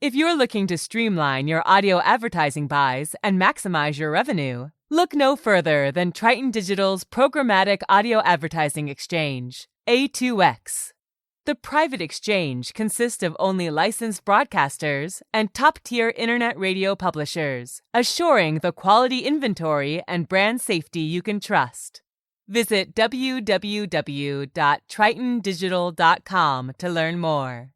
If you're looking to streamline your audio advertising buys and maximize your revenue, look no further than Triton Digital's programmatic audio advertising exchange, A2X. The private exchange consists of only licensed broadcasters and top-tier internet radio publishers, assuring the quality inventory and brand safety you can trust. Visit www.tritondigital.com to learn more.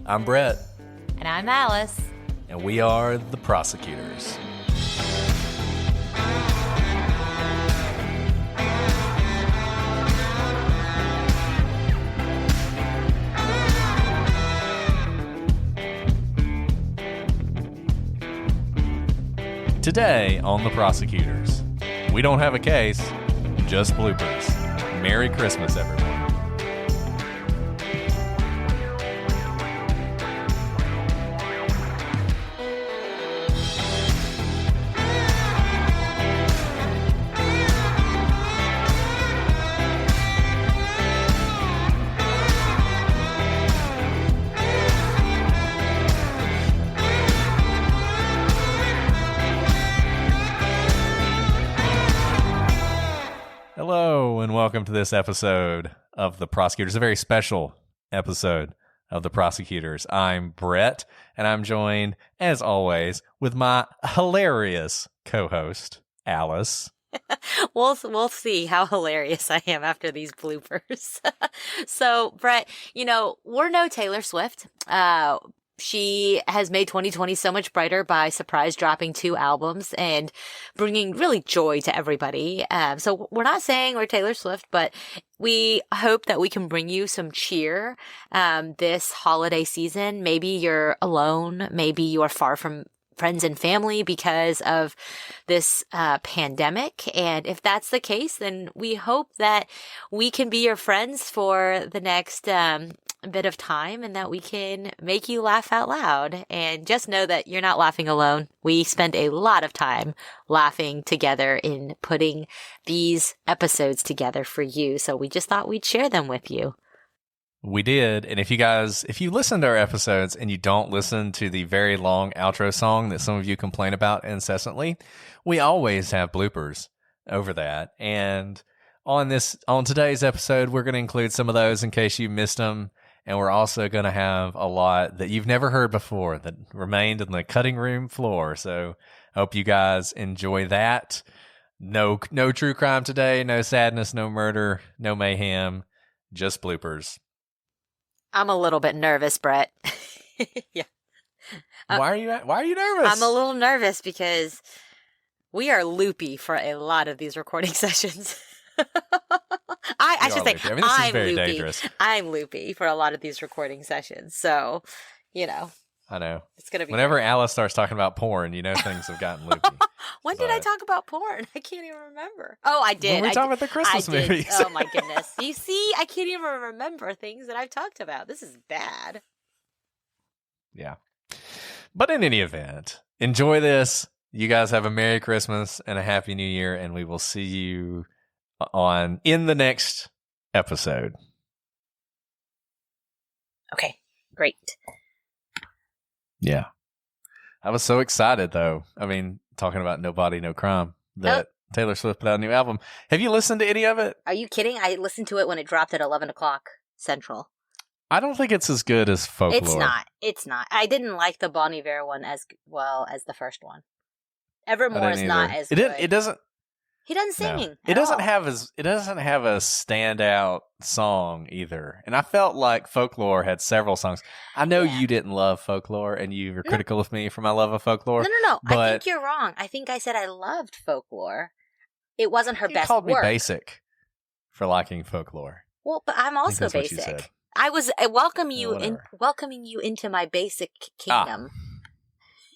I'm Brett. And I'm Alice. And we are the Prosecutors. Today on the Prosecutors, we don't have a case, just bloopers. Merry Christmas, everyone. Hello, and welcome to this episode of The Prosecutors, a very special episode of The Prosecutors. I'm Brett, and I'm joined, as always, with my hilarious co-host, Alice. We'll see how hilarious I am after these bloopers. So, Brett, we're no Taylor Swift. She has made 2020 so much brighter by surprise dropping 2 albums and bringing really joy to everybody. So we're not saying we're Taylor Swift, but we hope that we can bring you some cheer this holiday season. Maybe you're alone. Maybe you are far from friends and family because of this pandemic. And if that's the case, then we hope that we can be your friends for the next bit of time and that we can make you laugh out loud. And just know that you're not laughing alone. We spend a lot of time laughing together in putting these episodes together for you. So we just thought we'd share them with you. We did, and if you listen to our episodes and you don't listen to the very long outro song that some of you complain about incessantly, we always have bloopers over that. And on today's episode, we're going to include some of those in case you missed them, and we're also going to have a lot that you've never heard before that remained on the cutting room floor. So I hope you guys enjoy that. No true crime today, no sadness, no murder, no mayhem, just bloopers. I'm a little bit nervous, Brett. Yeah. Why are you nervous? I'm a little nervous because we are loopy for a lot of these recording sessions. I should say, this is very loopy. dangerous. I'm loopy for a lot of these recording sessions. So, I know. It's going to be whenever Alice starts talking about porn, things have gotten loopy. When did I talk about porn? I can't even remember. Oh, I did. When we talking about the Christmas movies. Oh, my goodness. You see, I can't even remember things that I've talked about. This is bad. Yeah. But in any event, enjoy this. You guys have a Merry Christmas and a Happy New Year, and we will see you in the next episode. Okay, great. Yeah. I was so excited, though. I mean, talking about No Body, No Crime, that Taylor Swift put out a new album. Have you listened to any of it? Are you kidding? I listened to it when it dropped at 11 o'clock Central. I don't think it's as good as Folklore. It's not. I didn't like the Bon Iver one as well as the first one. Evermore is not as good. It doesn't. He doesn't sing. No. It doesn't have a standout song either. And I felt like Folklore had several songs. I know you didn't love Folklore and you were critical of me for my love of Folklore. No. But I think you're wrong. I think I said I loved Folklore. It wasn't her best work. You called me basic for liking Folklore. Well, but I'm also basic. I was welcoming you into my basic kingdom.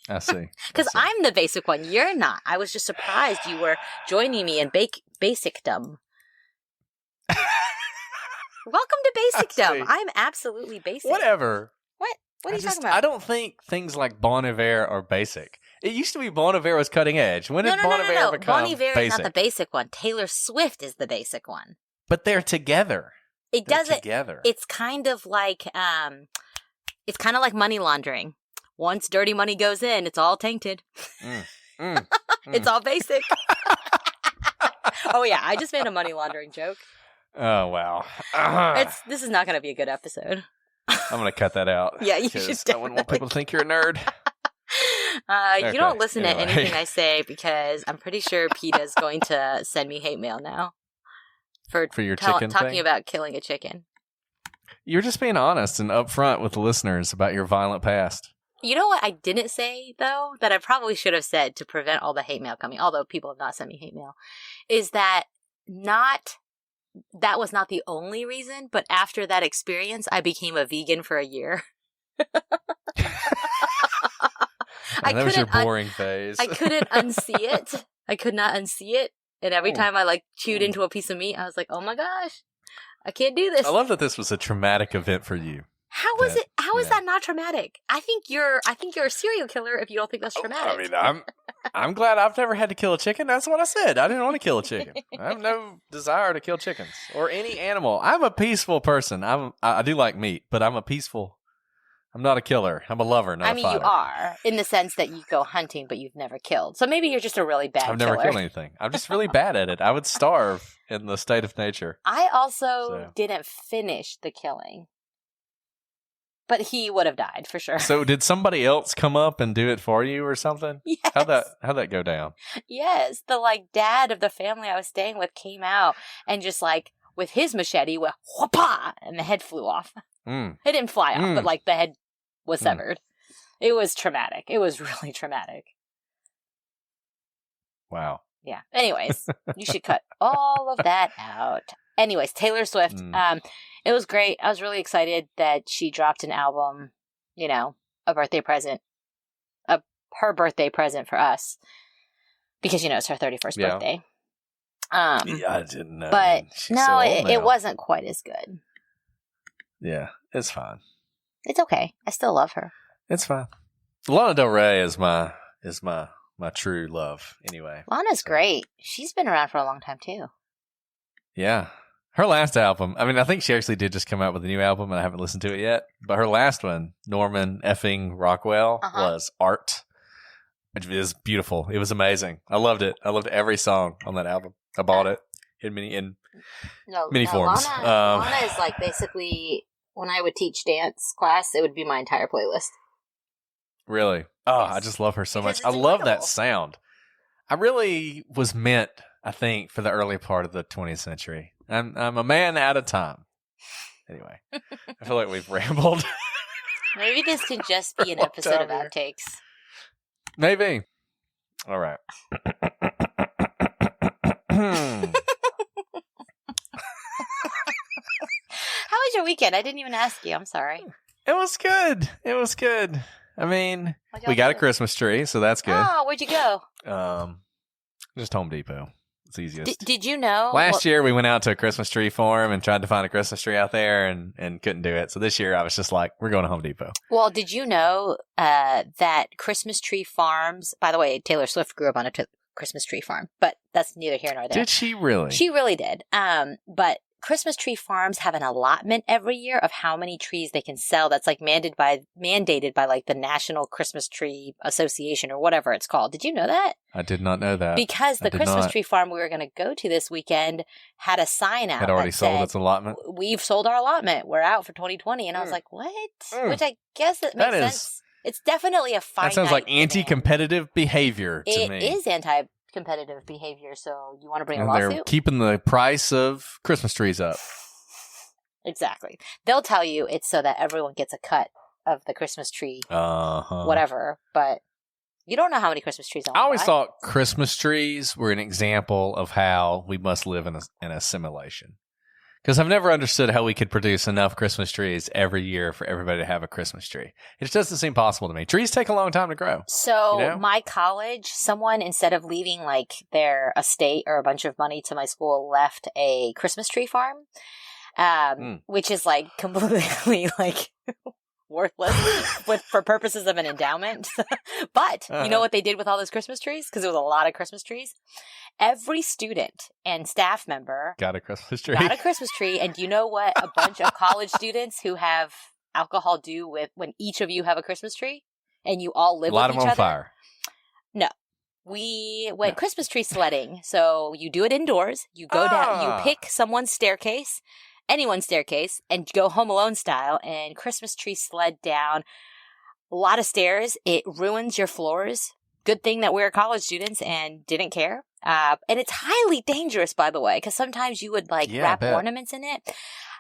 I see. Because I'm the basic one. You're not. I was just surprised you were joining me in basicdom. Welcome to basicdom. I'm absolutely basic. Whatever. What are you talking about? I don't think things like Bon Iver are basic. It used to be Bon Iver was cutting edge. When did Bon Iver No. become Bon Iver basic? is not the basic one. Taylor Swift is the basic one. But they're together. It They're doesn't. together. It's kind of like money laundering. Once dirty money goes in, it's all tainted. It's all basic. Oh yeah, I just made a money laundering joke. Oh wow. This is not going to be a good episode. I'm going to cut that out. Yeah, you should. I wouldn't want people to think you're a nerd. You don't listen to anyway. anything I say because I'm pretty sure PETA's going to send me hate mail now for your chicken talking thing? about killing a chicken. You're just being honest and upfront with the listeners about your violent past. You know what I didn't say, though, that I probably should have said to prevent all the hate mail coming, although people have not sent me hate mail, is that was not the only reason, but after that experience, I became a vegan for a year. That was your boring phase. I couldn't unsee it. I could not unsee it. And every time I chewed into a piece of meat, I was like, oh my gosh, I can't do this. I love that this was a traumatic event for you. How is it? How is that not traumatic? I think you're a serial killer if you don't think that's traumatic. I mean, I'm glad I've never had to kill a chicken. That's what I said. I didn't want to kill a chicken. I have no desire to kill chickens or any animal. I'm a peaceful person. I do like meat, but I'm not a killer. I'm a lover, not a fighter. You are, in the sense that you go hunting, but you've never killed. So maybe you're just a really bad killer. I've never killed anything. I'm just really bad at it. I would starve in the state of nature. I also didn't finish the killing. But he would have died for sure. So did somebody else come up and do it for you or something? Yes. How'd that go down? Yes. The dad of the family I was staying with came out and just with his machete went whoopah and the head flew off. It didn't fly off, but the head was severed. It was traumatic. It was really traumatic. Wow. Yeah. Anyways, you should cut all of that out. Anyways, Taylor Swift. It was great. I was really excited that she dropped an album, a birthday present, her birthday present for us, because it's her 31st birthday. Yeah, I didn't know. But She's no, so old it now. wasn't quite as good. Yeah, it's fine. It's okay. I still love her. It's fine. Lana Del Rey is my true love. Anyway, Lana's great. She's been around for a long time too. Yeah. Her last album, I mean, I think she actually did just come out with a new album, and I haven't listened to it yet. But her last one, Norman effing Rockwell, was Art, which is beautiful. It was amazing. I loved it. I loved every song on that album. I bought it in many forms. Lana is basically, when I would teach dance class, it would be my entire playlist. Really? Oh, Yes. I just love her so Because much. I it's love that incredible. sound. I really was meant, I think, for the early part of the 20th century. I'm a man out of time. Anyway, I feel like we've rambled. Maybe this can just be an Long episode of time here. outtakes. Maybe. All right. How was your weekend? I didn't even ask you. I'm sorry. It was good. I mean, What'd y'all we got a do? Christmas tree, so that's good. Oh, where'd you go? Just Home Depot. It's easiest. Did you know? Last year, we went out to a Christmas tree farm and tried to find a Christmas tree out there and couldn't do it. So this year, I was just like, we're going to Home Depot. Well, did you know that Christmas tree farms, by the way, Taylor Swift grew up on a Christmas tree farm, but that's neither here nor there. Did she really? She really did. But Christmas tree farms have an allotment every year of how many trees they can sell. That's mandated by the National Christmas Tree Association or whatever it's called. Did you know that? I did not know that. Because the did Christmas not. tree farm we were going to go to this weekend had a sign out Had already that sold said, its allotment. "We've sold our allotment. We're out for 2020." And I was like, "What?" Which I guess it makes That is- sense. It's definitely a finite. That sounds like demand. anti-competitive behavior to It me. is anti-competitive behavior. So you want to bring a And lawsuit? they're keeping the price of Christmas trees up. Exactly. They'll tell you it's so that everyone gets a cut of the Christmas tree, whatever. But you don't know how many Christmas trees. I always thought Christmas trees were an example of how we must live in a simulation. Because I've never understood how we could produce enough Christmas trees every year for everybody to have a Christmas tree. It just doesn't seem possible to me. Trees take a long time to grow. So You know? my college, someone, instead of leaving their estate or a bunch of money to my school, left a Christmas tree farm, which is completely worthless for purposes of an endowment. But you know what they did with all those Christmas trees? Because it was a lot of Christmas trees. Every student and staff member got a Christmas tree. And do you know what a bunch of college students who have alcohol do with when each of you have a Christmas tree and you all live with each other? Light them on fire. No. We went Christmas tree sledding. So you do it indoors. You go down, you pick someone's staircase, anyone's staircase, and go Home Alone style and Christmas tree sled down a lot of stairs. It ruins your floors. Good thing that we're college students and didn't care. And it's highly dangerous, by the way, because sometimes you would wrap ornaments in it.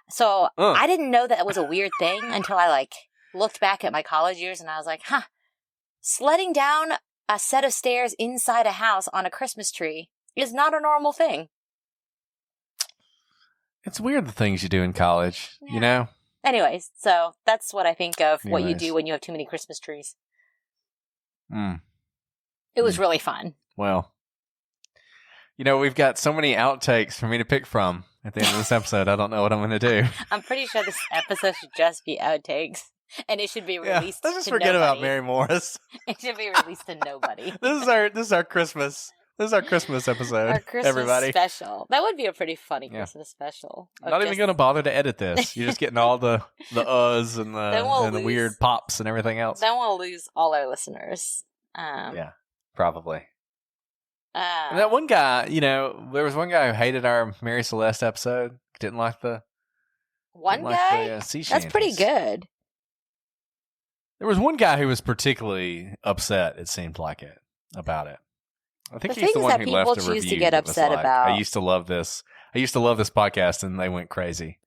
So I didn't know that was a weird thing until I looked back at my college years and I was like, sledding down a set of stairs inside a house on a Christmas tree is not a normal thing. It's weird the things you do in college, you know? Anyways, so that's what I think of what you do when you have too many Christmas trees. It was really fun. Well, we've got so many outtakes for me to pick from at the end of this episode. I don't know what I'm going to do. I'm pretty sure this episode should just be outtakes. And it should be released to let's just forget about Mary Morris. It should be released to nobody. This is our Christmas. This is our Christmas episode. Our Christmas everybody. special. That would be a pretty funny Christmas special. I'm not even going to bother to edit this. You're just getting all the uhs and the weird pops and everything else. Then we'll lose all our listeners. Yeah, probably. And that one guy, there was one guy who hated our Mary Celeste episode. Didn't like the sea shanties. That's pretty good. There was one guy who was particularly upset, it seemed like about it. I think he's the one who left a review. Choose to get upset about. I used to love this. I used to love this podcast, and they went crazy.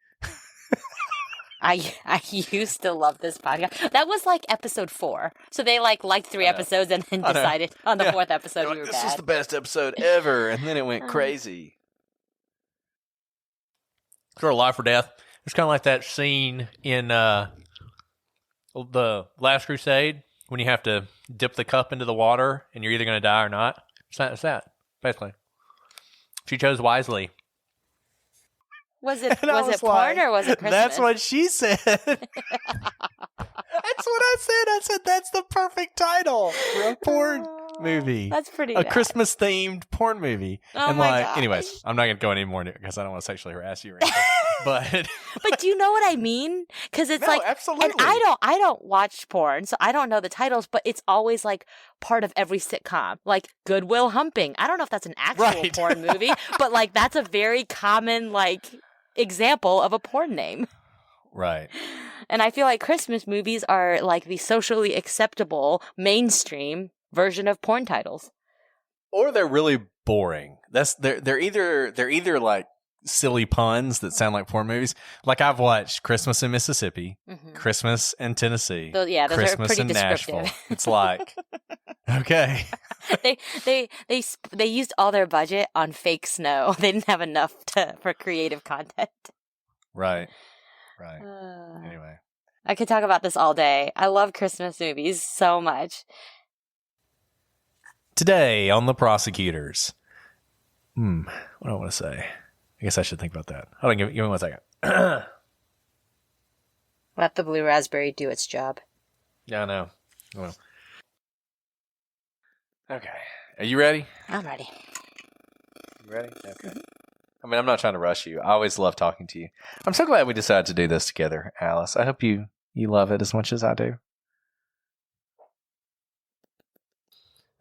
I used to love this podcast. That was episode 4. So they liked 3 episodes and then decided on the 4th episode we were bad. This is the best episode ever, and then it went crazy. Sort of Life or Death. It's kind of like that scene in the Last Crusade when you have to dip the cup into the water and you're either going to die or not. It's that, basically. She chose wisely. Was it porn or was it Christmas? That's what she said. That's what I said. I said that's the perfect title for a porn movie. That's pretty A bad. Christmas-themed porn movie. Oh my gosh. Anyways, I'm not going to go any more because I don't want to sexually harass you or anything. But do you know what I mean? Because it's absolutely. And I don't watch porn, so I don't know the titles, but it's always part of every sitcom, Good Will Humping. I don't know if that's an actual porn movie, but that's a very common example of a porn name. Right. And I feel like Christmas movies are the socially acceptable mainstream version of porn titles. Or they're really boring. They're either silly puns that sound like porn movies. I've watched Christmas in Mississippi, Christmas in Tennessee, those Christmas are pretty in descriptive. Nashville. It's okay. They used all their budget on fake snow. They didn't have enough for creative content. Right. Anyway, I could talk about this all day. I love Christmas movies so much. Today on The Prosecutors. What do I want to say? I guess I should think about that. Hold on, give me 1 second. Let the blue raspberry do its job. Yeah, I know. Well. Okay. Are you ready? I'm ready. You ready? Okay. I'm not trying to rush you. I always love talking to you. I'm so glad we decided to do this together, Alice. I hope you love it as much as I do.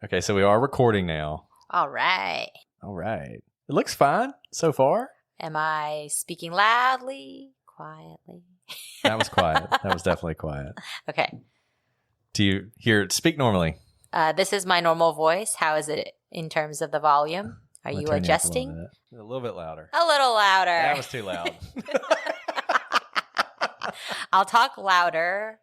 Okay, so we are recording now. All right. It looks fine so far. Am I speaking loudly, quietly? That was quiet. That was definitely quiet. Okay. Do you hear it? Speak normally. This is my normal voice. How is it in terms of the volume? Are you adjusting? A little bit louder. A little louder. That was too loud. I'll talk louder,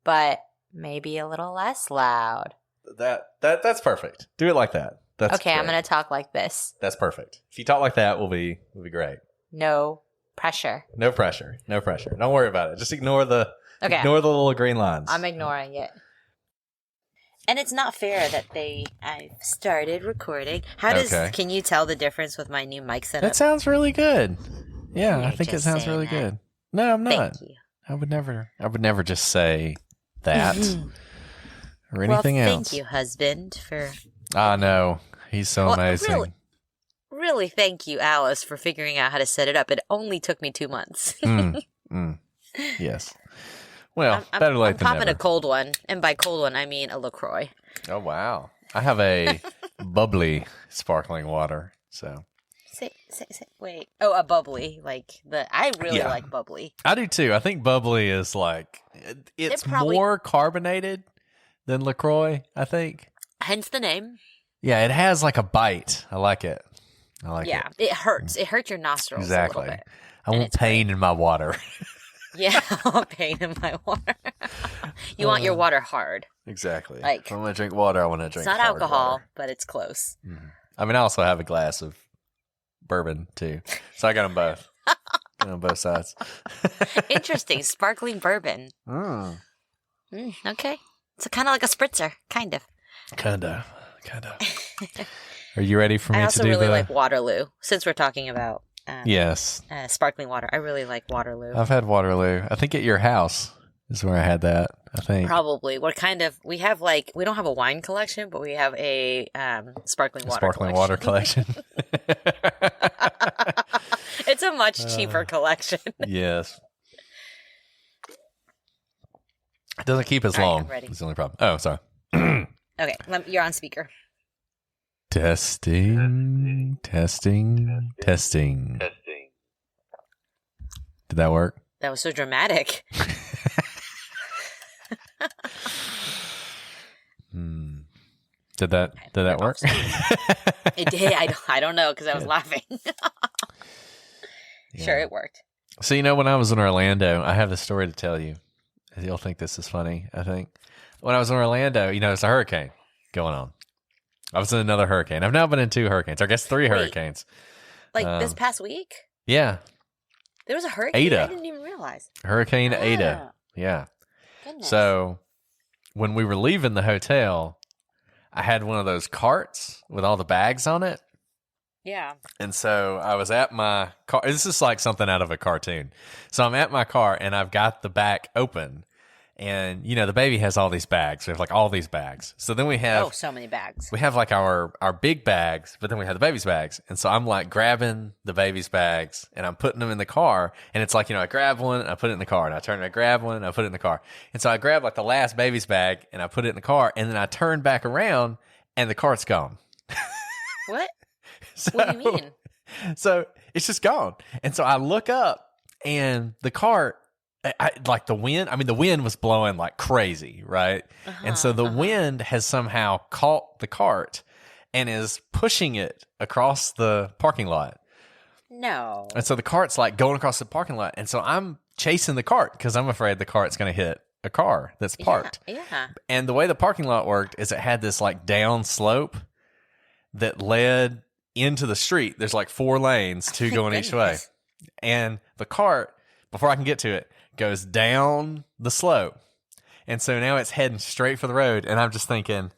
but maybe a little less loud. That's perfect. Do it like that. That's okay. great. I'm going to talk like this. That's perfect. If you talk like that, we'll be great. No pressure. No pressure. Don't worry about it. Just ignore the little green lines. I'm ignoring it. And it's not fair that I've started recording. Can you tell the difference with my new mic setup? That sounds really good. Yeah, I think it sounds really good. No, I'm not. Thank you. I would never just say that or anything else. Thank you, husband, for... I know. He's so amazing. Really thank you, Alice, for figuring out how to set it up. It only took me 2 months. Yes. Well, better late than never. I'm popping a cold one, and by cold one, I mean a LaCroix. Oh, wow. I have a bubbly sparkling water, so... Wait. Oh, a bubbly. I really like bubbly. I do too. I think bubbly is it's more carbonated than LaCroix, I think. Hence the name. Yeah, it has like a bite. I like it. Yeah, it hurts. It hurts your nostrils exactly. a little bit. I want pain in my water. Yeah, I want pain in my water. You want your water hard. Exactly. If I want to drink water, I want to drink It's not hard alcohol, water. but it's close. I mean, I also have a glass of bourbon too, so I got them both. On both sides. Interesting, sparkling bourbon. Okay, it's kind of like a spritzer, kind of. Are you ready for me to do I also really like Waterloo. Since we're talking about yes, sparkling water, I really like Waterloo. I've had Waterloo. I think at your house is where I had that. I think probably. We have we don't have a wine collection, but we have a sparkling water collection. It's a much cheaper collection. Yes. It doesn't keep as long. I'm ready. That's the only problem. Oh, sorry. Okay, you're on speaker. Testing. Did that work? That was so dramatic. Did that work? It did. I don't know because I was laughing. Sure, it worked. So, when I was in Orlando, I have a story to tell you. You'll think this is funny, I think. When I was in Orlando, there's a hurricane going on. I was in another hurricane. I've now been in 2 hurricanes. I guess 3 hurricanes. This past week? Yeah. There was a hurricane? Ada. I didn't even realize. Hurricane Ada. Yeah. Goodness. So, when we were leaving the hotel, I had one of those carts with all the bags on it. Yeah. And so I was at my car. This is like something out of a cartoon. So I'm at my car and I've got the back open. And, the baby has all these bags. We have all these bags. So then we have... so many bags. We have our big bags, but then we have the baby's bags. And so I'm grabbing the baby's bags and I'm putting them in the car. And it's I grab one and I put it in the car. And I turn and I grab one and I put it in the car. And so I grab the last baby's bag and I put it in the car. And then I turn back around and the cart's gone. What? What do you mean? So it's just gone. And so I look up and the cart... the wind, the wind was blowing like crazy, right? And so the wind has somehow caught the cart and is pushing it across the parking lot. No. And so the cart's going across the parking lot. And so I'm chasing the cart because I'm afraid the cart's going to hit a car that's parked. Yeah. And the way the parking lot worked is it had this down slope that led into the street. There's 4 lanes, 2 going each way. And the cart, before I can get to it, goes down the slope. And so now it's heading straight for the road. And I'm just thinking,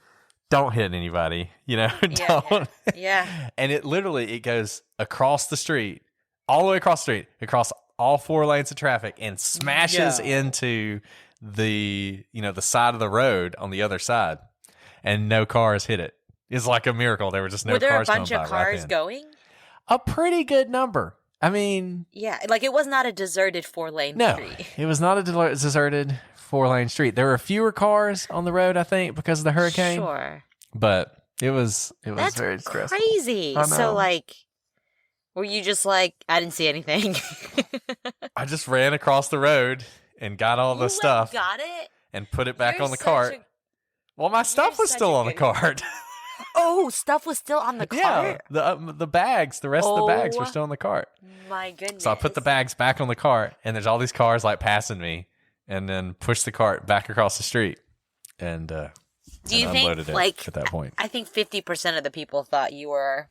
don't hit anybody, don't. Yeah. And it goes across the street, all the way across the street, across all 4 lanes of traffic and smashes into the side of the road on the other side. And no cars hit it. It's like a miracle. There were just no cars going by. Were there a bunch of cars going? A pretty good number. Yeah, it was not a deserted 4-lane street. No, it was not a deserted 4-lane street. There were fewer cars on the road, I think, because of the hurricane. Sure. But it was That's very stressful. Crazy. I know. So, were you just I didn't see anything? I just ran across the road and got all the stuff. Got it? And put it back on the cart. Well, my stuff was still on the cart. Oh, stuff was still on the cart? Yeah, the bags, the rest of the bags were still on the cart. My goodness. So I put the bags back on the cart, and there's all these cars passing me, and then pushed the cart back across the street, and do you unloaded think, it at that point. I think 50% of the people thought you were,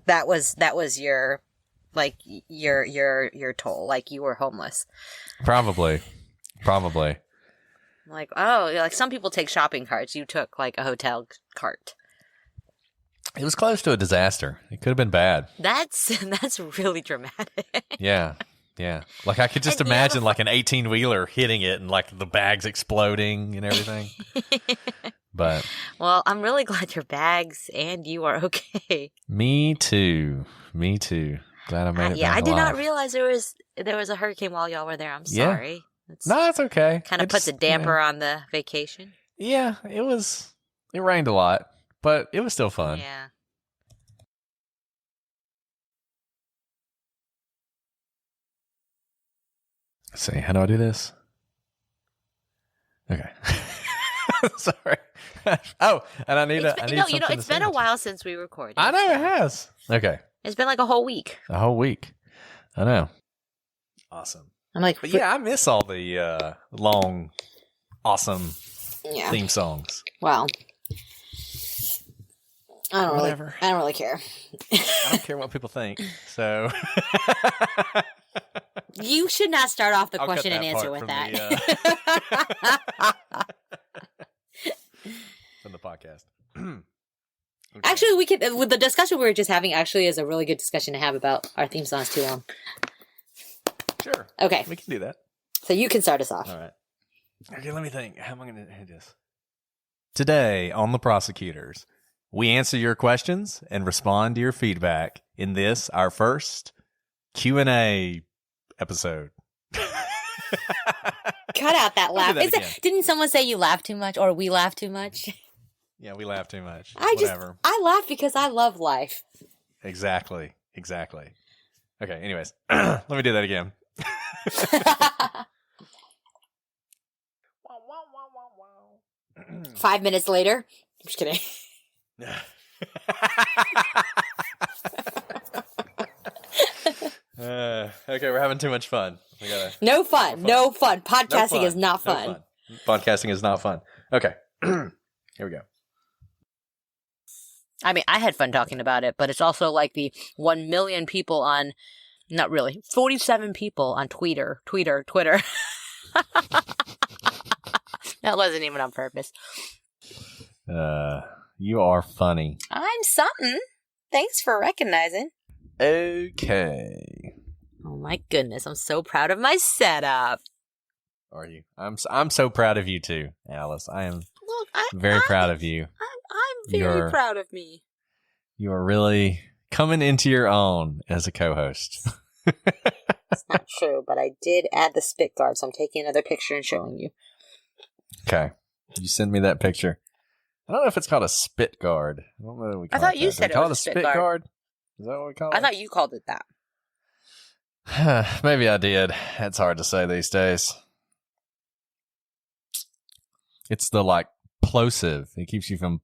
that was your, your toll, you were homeless. Probably. Some people take shopping carts. You took a hotel cart. It was close to a disaster. It could have been bad. That's really dramatic. Yeah. Yeah. Like I could just And, imagine like an 18-wheeler hitting it and like the bags exploding and everything. But well, I'm really glad your bags and you are okay. me too. Glad I made it back I did not alive. realize there was a hurricane while y'all were there. I'm Yeah. sorry. No, it's okay. Kind of puts a damper on the vacation. Yeah, it rained a lot, but it was still fun. Yeah. Let's see, how do I do this? Okay. Sorry. Oh, and I need it's been a while since we recorded. I know it has. Okay. It's been like a whole week. A whole week. I know. Awesome. I'm like, but yeah, I miss all the long, awesome theme songs. Well, I don't really care. I don't care what people think. So you should not start off the I'll question and answer with that. From the podcast. Okay. Actually, we could, with the discussion we were just having, actually is a really good discussion to have about our theme songs too long. Sure. Okay. We can do that. So you can start us off. All right. Okay, let me think. How am I going to do this? Today on The Prosecutors, we answer your questions and respond to your feedback in this, our first Q&A episode. Cut out that laugh. Didn't someone say you laugh too much or we laugh too much? Yeah, we laugh too much. I laugh because I love life. Exactly. Okay, anyways, let me do that again. 5 minutes later. I'm just kidding. Okay, we're having too much fun. No fun. Podcasting is not fun. Podcasting is not fun. Okay, here we go. I mean, I had fun talking about it, but it's also like the 1 million people on, not really, 47 people on Twitter. That wasn't even on purpose. You are funny. I'm something. Thanks for recognizing. Okay. Oh my goodness, I'm so proud of my setup. Are you? I'm so proud of you too, Alice. I am very proud of you. I'm very proud of me. You are really coming into your own as a co-host. It's not true, but I did add the spit guard, so I'm taking another picture and showing you. Okay. You send me that picture. I don't know if it's called a spit guard. I don't know what we call it. I thought you said it was a spit guard. Is that what we call it? I thought you called it that. Maybe I did. It's hard to say these days. It's the like plosive. It keeps you from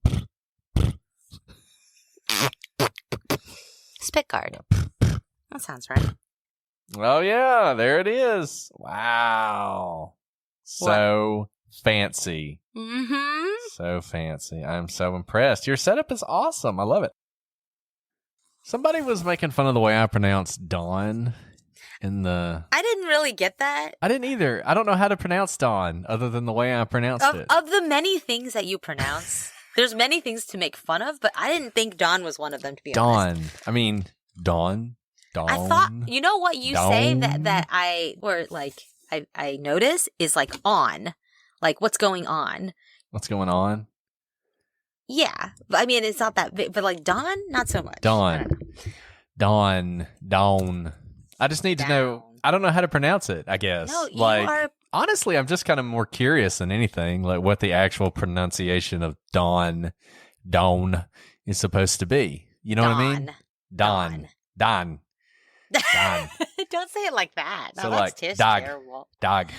spit guard. That sounds right. Oh yeah, there it is. Wow. So fancy. Mm-hmm. So fancy. I'm so impressed. Your setup is awesome. I love it. Somebody was making fun of the way I pronounced Dawn in the... I didn't really get that. I didn't either. I don't know how to pronounce Dawn other than the way I pronounced it. Of the many things that you pronounce, there's many things to make fun of, but I didn't think Dawn was one of them, to be honest. Dawn. I mean, Dawn. I thought, you know what you say that I notice is like on. Like, what's going on? What's going on? Yeah. I mean, it's not that big, but like Dawn, not so much. Dawn. I just need to know. I don't know how to pronounce it, I guess. No, you are. Honestly, I'm just kind of more curious than anything, like what the actual pronunciation of Dawn is supposed to be. You know what I mean? Dawn. Don't say it like that. No, So that's like, just dog. terrible. Dog.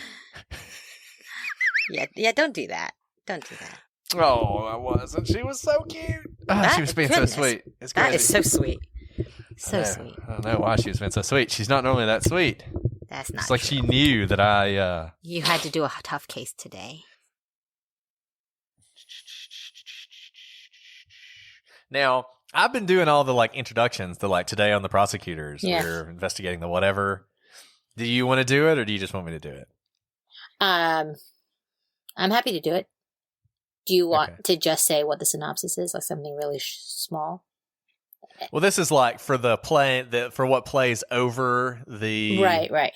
Yeah, don't do that. Don't do that. Oh, I wasn't. She was so cute. She was being goodness. so sweet. It's crazy. That is so sweet. So I sweet. don't know why she was being so sweet. She's not normally that sweet. That's not It's like true. she knew that I... You had to do a tough case today. Now, I've been doing all the like introductions to like today on the prosecutors. Yeah. We're investigating the whatever. Do you want to do it or do you just want me to do it? I'm happy to do it. Do you want Okay. to just say what the synopsis is, like something really small? Well, this is like for the for what plays over the Right.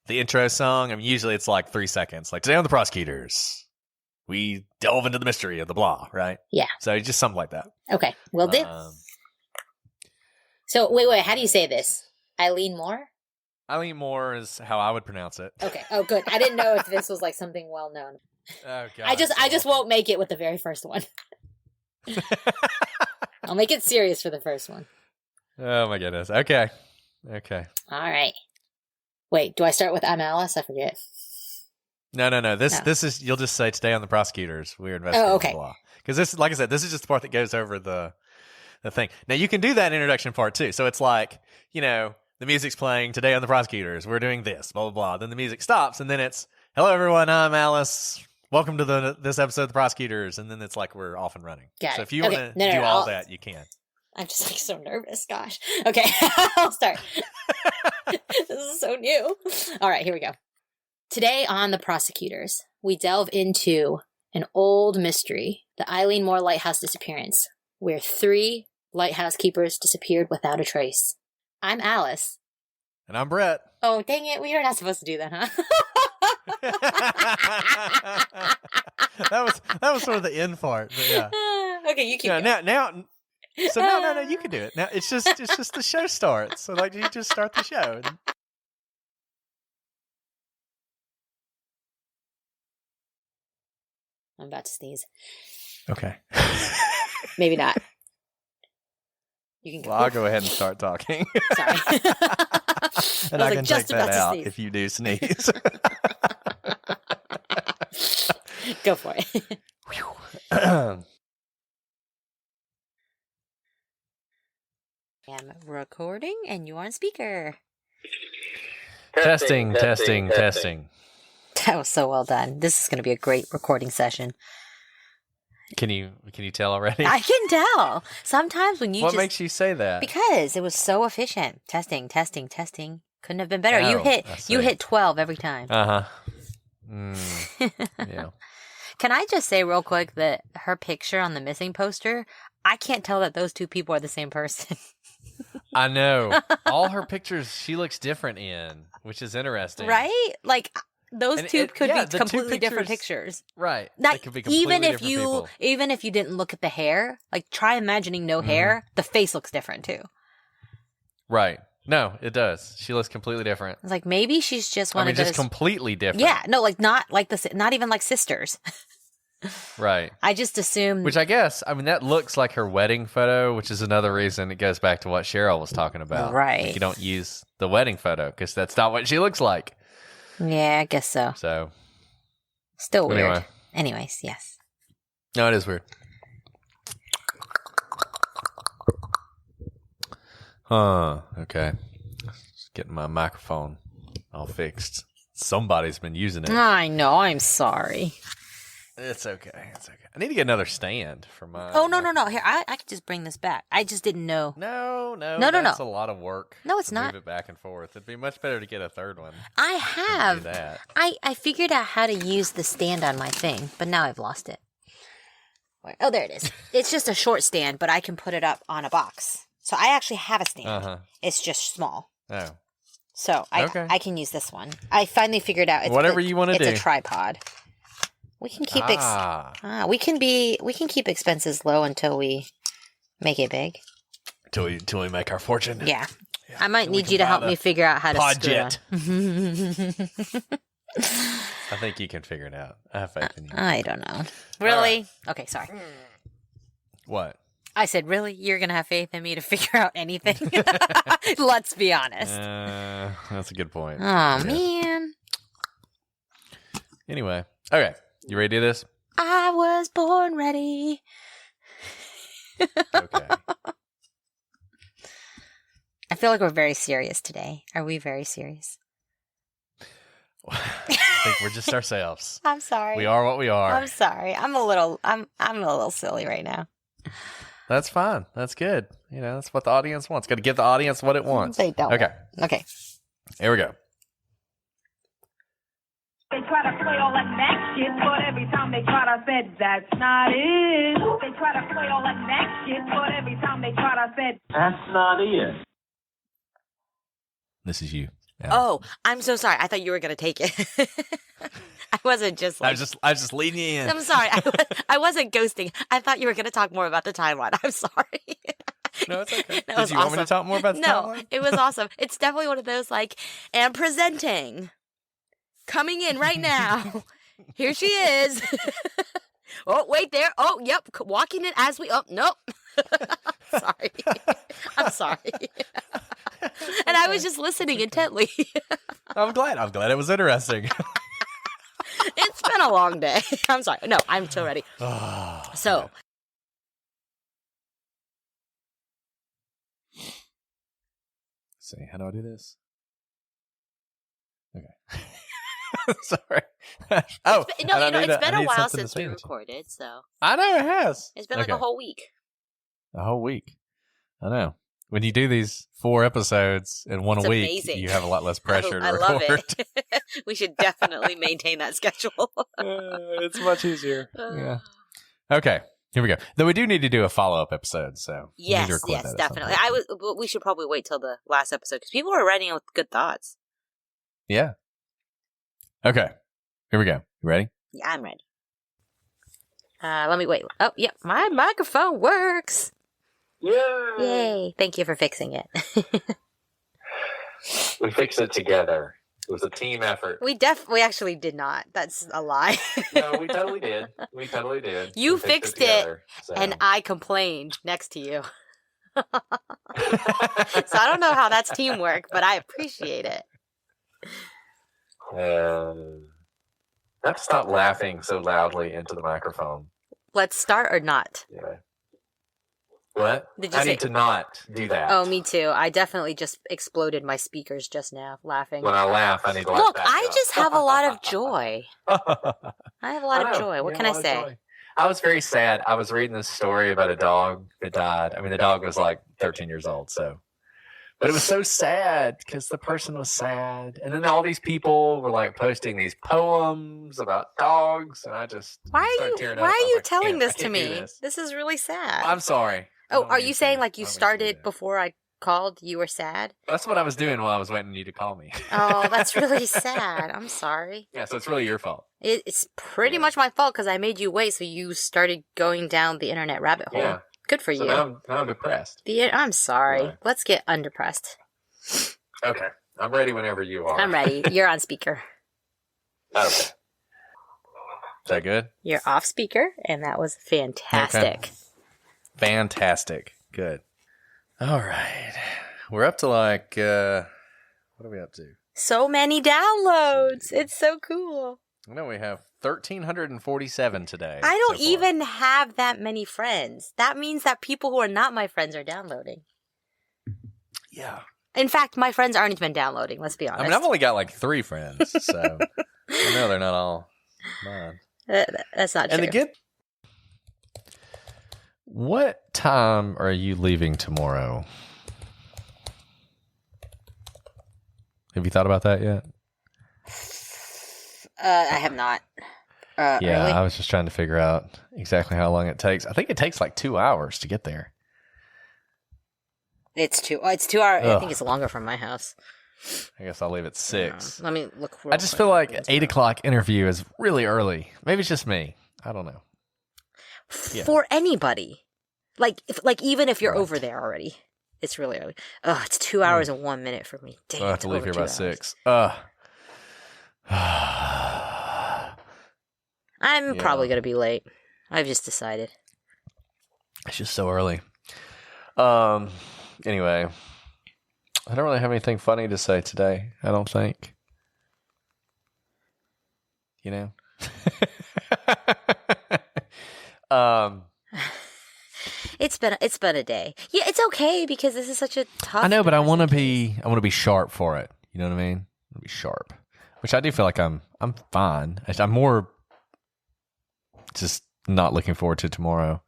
the intro song. I mean, usually it's like 3 seconds. Like today on the prosecutors, we delve into the mystery of the blah. Right? Yeah. So just something like that. Okay, will do. So wait. How do you say this? Eileen Moore? Eileen Moore is how I would pronounce it. Okay. Oh, good. I didn't know if this was like something well known. Oh God. I just won't make it with the very first one. I'll make it serious for the first one. Oh my goodness. Okay. All right. Wait, do I start with I'm Alice? I forget. No. This is, you'll just say today on the prosecutors, we're investigating the law. Because this, like I said, this is just the part that goes over the thing. Now you can do that introduction part too. So it's like, the music's playing today on the prosecutors, we're doing this, blah, blah, blah. Then the music stops and then it's, hello everyone, I'm Alice. Welcome to this episode of the prosecutors. And then it's like we're off and running. Got so it. if you want to do all that, you can. I'm just like so nervous. Gosh. Okay, I'll start. This is so new. All right, here we go. Today on The Prosecutors, we delve into an old mystery, the Eileen Moore lighthouse disappearance, where 3 lighthouse keepers disappeared without a trace. I'm Alice. And I'm Brett. Oh, dang it. We are not supposed to do that, huh? that was sort of the end part. But yeah. Okay, you keep going. No, you can do it. Now it's just the show starts. So like you just start the show. I'm about to sneeze. Okay. Maybe not. You can go. Well, I'll go ahead and start talking. Sorry. And I can take that out if you do sneeze. Go for it. I'm recording and you are on speaker. Testing. That was so well done. This is going to be a great recording session. Can you tell already? I can tell. Sometimes when you What makes you say that? Because it was so efficient. Testing. Couldn't have been better. Oh, you hit 12 every time. Uh-huh. Yeah. Can I just say real quick that her picture on the missing poster, I can't tell that those 2 people are the same person. I know. All her pictures she looks different in, which is interesting. Right? Like those two could be completely different pictures. Right. They could be completely different people. Even if you didn't look at the hair, like try imagining no hair, the face looks different too. Right. No, it does. She looks completely different. It's like maybe she's just one of those. Just completely different. Yeah, no, like not even like sisters. Right. I just assumed. Which I guess, that looks like her wedding photo, which is another reason it goes back to what Cheryl was talking about. Right. Like you don't use the wedding photo because that's not what she looks like. Yeah, I guess so. So. Still weird. Anyways, yes. No, it is weird. Okay. Just getting my microphone all fixed. Somebody's been using it. I know. I'm sorry. It's okay. I need to get another stand for my. Oh, no. Here, I can just bring this back. I just didn't know. No. No. That's a lot of work. No, it's not. Move it back and forth. It'd be much better to get a third one. I have. Do that. I figured out how to use the stand on my thing, but now I've lost it. Oh, there it is. It's just a short stand, but I can put it up on a box. So I actually have a stand. Uh-huh. It's just small. Oh. So I can use this one. I finally figured out whatever you want to do. It's a tripod. We can keep we can keep expenses low until we make it big. Until we make our fortune. Yeah. I might need you to help me figure out how to Podjet. screw it. I think you can figure it out. I have faith in you. I don't know. Really? Right. Okay, sorry. What? I said, really? You're going to have faith in me to figure out anything? Let's be honest. That's a good point. Oh, yeah. Man. Anyway. Okay. You ready to do this? I was born ready. Okay. I feel like we're very serious today. Are we very serious? I think we're just ourselves. I'm sorry. We are what we are. I'm sorry. I'm a little silly right now. That's fine. That's good. That's what the audience wants. Got to give the audience what it wants. They don't. Okay. Okay. Here we go. They try to play all that Mac shit, but every time they try to say that's not it. They try to play all that Mac shit, but every time they try to say that's not it. This is you. Yeah. Oh, I'm so sorry. I thought you were going to take it. I wasn't just like... I was just leading you in. I'm sorry. I wasn't ghosting. I thought you were going to talk more about the timeline. I'm sorry. No, it's okay. That Did was you want me awesome. to talk more about the timeline? No, it was awesome. It's definitely one of those like, and presenting. Coming in right now. Here she is. Oh, wait there. Oh, yep. Walking in as we... Oh, nope. Sorry. I'm sorry. And I was just listening intently. I'm glad it was interesting. It's been a long day. I'm sorry. No, I'm so ready. So... See, how do I do this? Okay. Sorry. Oh, it's been a while since we recorded, so I know it has. It's been like a whole week. A whole week. I know. When you do these 4 episodes in one week, amazing. You have a lot less pressure to record. I love it. We should definitely maintain that schedule. It's much easier. Yeah. Okay. Here we go. Though we do need to do a follow-up episode, so yes, definitely. We should probably wait till the last episode because people are writing in with good thoughts. Yeah. Okay. Here we go. You ready? Yeah, I'm ready. Let me wait. Oh, yeah, my microphone works. Yay! Thank you for fixing it. We fixed it together. It was a team effort. We actually did not. That's a lie. No, we totally did. You fixed it together, and I complained next to you. So I don't know how that's teamwork, but I appreciate it. I have to stop laughing so loudly into the microphone. Let's start or not? Yeah. What? I need to not do that. Oh, me too. I definitely just exploded my speakers just now, laughing. When I laugh, I need to laugh. Look, back I up. just have a lot of joy. I have a lot of joy. What can I say? I was very sad. I was reading this story about a dog that died. I mean, the dog was like 13 years old, so. But it was so sad because the person was sad. And then all these people were like posting these poems about dogs. And I just Why are you telling this to me? This is really sad. I'm sorry. Oh, are you saying like you started before I called, you were sad? That's what I was doing while I was waiting on you to call me. Oh, that's really sad. I'm sorry. Yeah, so it's really your fault. It's pretty much my fault because I made you wait, so you started going down the internet rabbit hole. Yeah. Good for you. Now I'm depressed. I'm sorry. Right. Let's get undepressed. Okay. I'm ready whenever you are. I'm ready. You're on speaker. Okay. Is that good? You're off speaker, and that was fantastic. Okay. Fantastic. Good. All right. We're up to like, what are we up to? So many downloads. It's so cool. I know we have 1,347 today. I don't even have that many friends. That means that people who are not my friends are downloading. Yeah. In fact, my friends aren't even downloading, let's be honest. I mean, I've only got like 3 friends, so I know they're not all mine. That's not true. And what time are you leaving tomorrow? Have you thought about that yet? I have not. Yeah, early? I was just trying to figure out exactly how long it takes. I think it takes like 2 hours to get there. It's 2 hours. I think it's longer from my house. I guess I'll leave at 6. Let me look. I just feel like an 8 o'clock interview is really early. Maybe it's just me. I don't know. For anybody, even if you're over there already, it's really early. Oh, it's 2 hours and 1 minute for me. Dang, I'll have to leave here by 6. I'm probably going to be late. I've just decided. It's just so early. Anyway, I don't really have anything funny to say today, I don't think. You know? It's been a day. Yeah, it's okay because this is such a tough. I know, but I want to be sharp for it. You know what I mean? I want to be sharp, which I do feel like I'm fine. I'm more just not looking forward to tomorrow.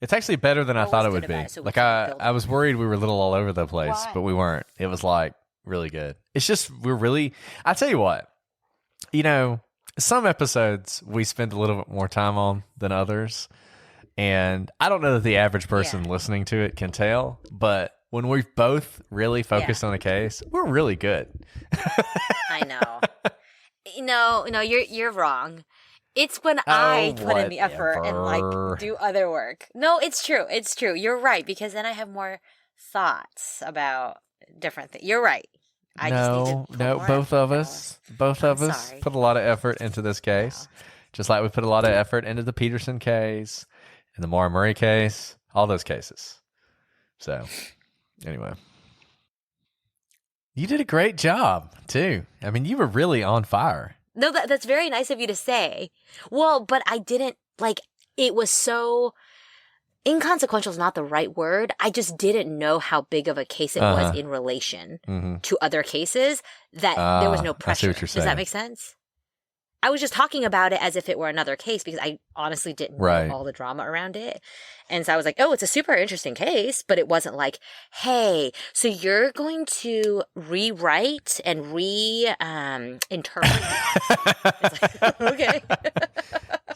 It's actually better than I thought it would be. Like I was worried we were a little all over the place, but we weren't. It was like really good. It's just I tell you what, some episodes we spend a little bit more time on than others. And I don't know that the average person listening to it can tell, but when we both really focus on a case, we're really good. I know. No, you're wrong. It's when I put in the effort and like do other work. No, it's true. It's true. You're right, because then I have more thoughts about different things. You're right. I just need to put more both of effort, us put a lot of effort into this case, just like we put a lot of effort into the Peterson case and the Maura Murray case, all those cases. So, anyway, you did a great job too. I mean, you were really on fire. No, that's very nice of you to say. Well, but I didn't, it was so, inconsequential is not the right word. I just didn't know how big of a case it was in relation to other cases that there was no pressure. I see what you're saying. Does that make sense? I was just talking about it as if it were another case because I honestly didn't know all the drama around it. And so I was like, oh, it's a super interesting case, but it wasn't like, hey, so you're going to rewrite and interpret. It's like, okay.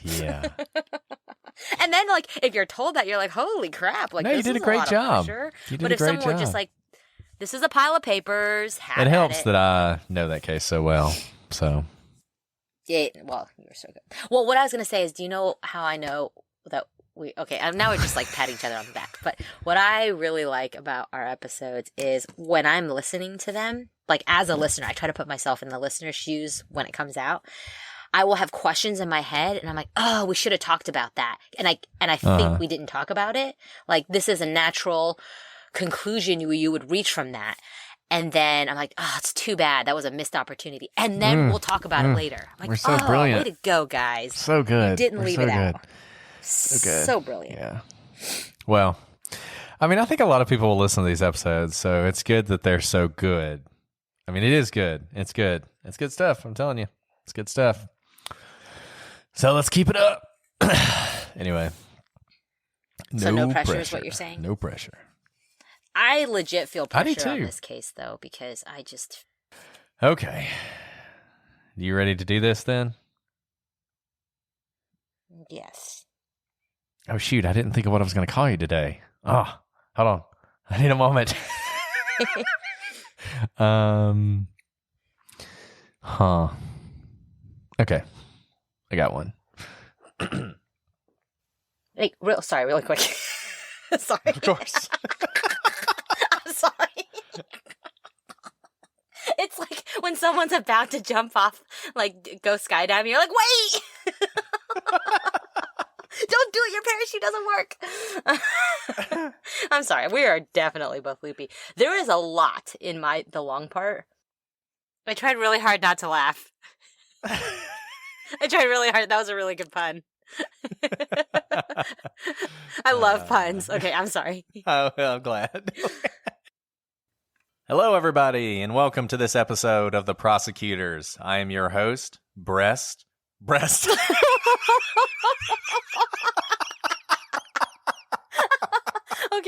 Yeah. And then, if you're told that, you're like, holy crap. No, you did a great job. But if someone were just like, this is a pile of papers, it helps that I know that case so well, so... Yeah, well, you're so good. Well, what I was going to say is, do you know how I know that now we're just patting each other on the back. But what I really like about our episodes is when I'm listening to them, as a listener, I try to put myself in the listener's shoes when it comes out. I will have questions in my head and I'm like, oh, we should have talked about that. And I think we didn't talk about it. This is a natural conclusion you would reach from that. And then I'm like, oh, it's too bad. That was a missed opportunity. And then we'll talk about it later. I'm like, we're so brilliant. Way to go, guys. So good. You didn't leave it out. So good. So brilliant. Yeah. Well, I mean, I think a lot of people will listen to these episodes, so it's good that they're so good. I mean, it is good. It's good. It's good stuff. I'm telling you. It's good stuff. So let's keep it up. Anyway. So no pressure is what you're saying? No pressure. I legit feel pressure on this case, though, because I just... Okay. You ready to do this, then? Yes. Oh, shoot. I didn't think of what I was going to call you today. Oh, hold on. I need a moment. Okay. I got one. Really quick. Sorry. Of course. Sorry. It's like when someone's about to jump off, go skydiving, you're like, wait! Don't do it, your parachute doesn't work. I'm sorry, we are definitely both loopy. There is a lot in the long part. I tried really hard not to laugh. I tried really hard. That was a really good pun. I love puns. Okay, I'm sorry. Oh, well, I'm glad. Hello, everybody, and welcome to this episode of The Prosecutors. I am your host, Breast. Okay,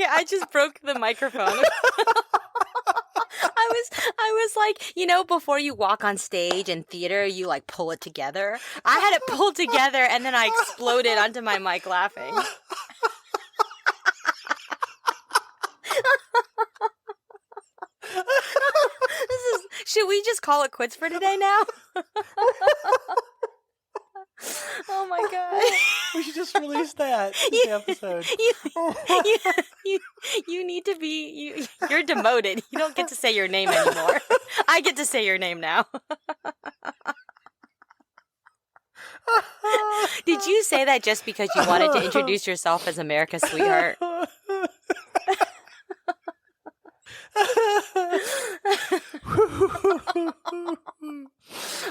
I just broke the microphone. I was like, before you walk on stage in theater, you pull it together. I had it pulled together and then I exploded onto my mic laughing. Should we just call it quits for today now? Oh my god. We should just release that in the episode. You need to be you're demoted. You don't get to say your name anymore. I get to say your name now. Did you say that just because you wanted to introduce yourself as America's sweetheart?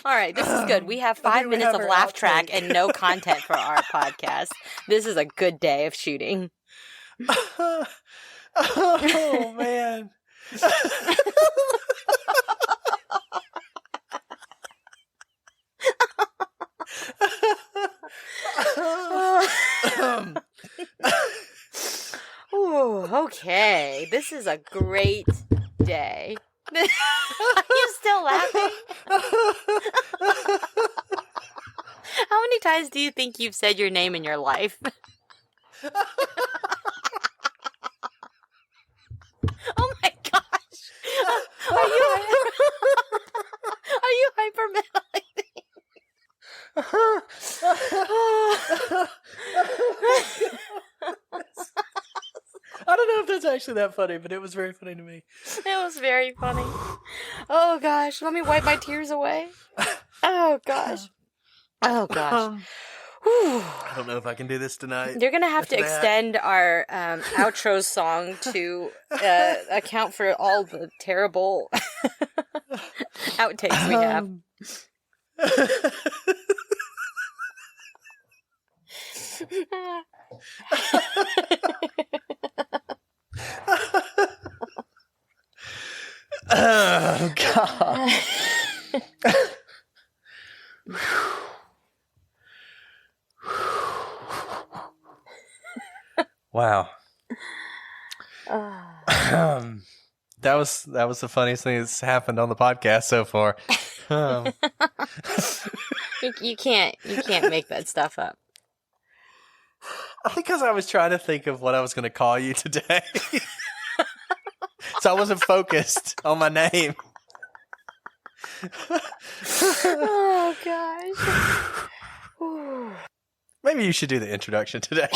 All right, this is good. We have 5 minutes of laugh track and no content for our podcast. This is a good day of shooting. Oh, man. Ooh, okay. This is a great day. Are you still laughing? How many times do you think you've said your name in your life? Oh my gosh! Are you hyperventilating? I don't know if that's actually that funny, but it was very funny to me. It was very funny. Oh gosh, let me wipe my tears away. Oh gosh. Oh gosh. I don't know if I can do this tonight. You're gonna have to extend our outro song to account for all the terrible outtakes we have. Oh God. Wow. That was the funniest thing that's happened on the podcast so far. You can't make that stuff up. I think because I was trying to think of what I was going to call you today. So I wasn't focused on my name. Oh gosh. Maybe you should do the introduction today.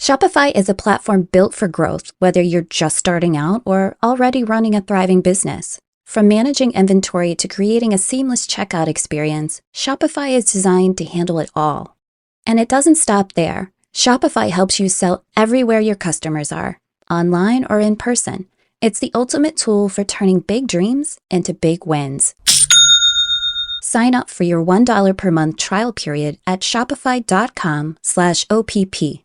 Shopify is a platform built for growth, whether you're just starting out or already running a thriving business. From managing inventory to creating a seamless checkout experience, Shopify is designed to handle it all. And it doesn't stop there. Shopify helps you sell everywhere your customers are, online or in person. It's the ultimate tool for turning big dreams into big wins. Sign up for your $1 per month trial period at shopify.com/OPP,